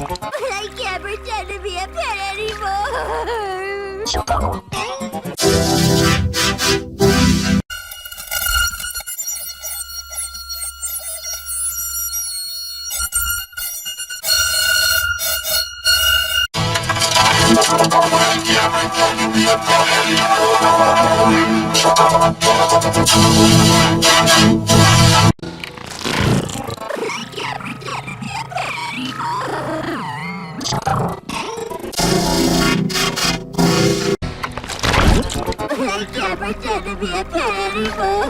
I can't pretend to be a pet anymore. I can't pretend to be a pet anymore. I can't pretend to be a pet anymore.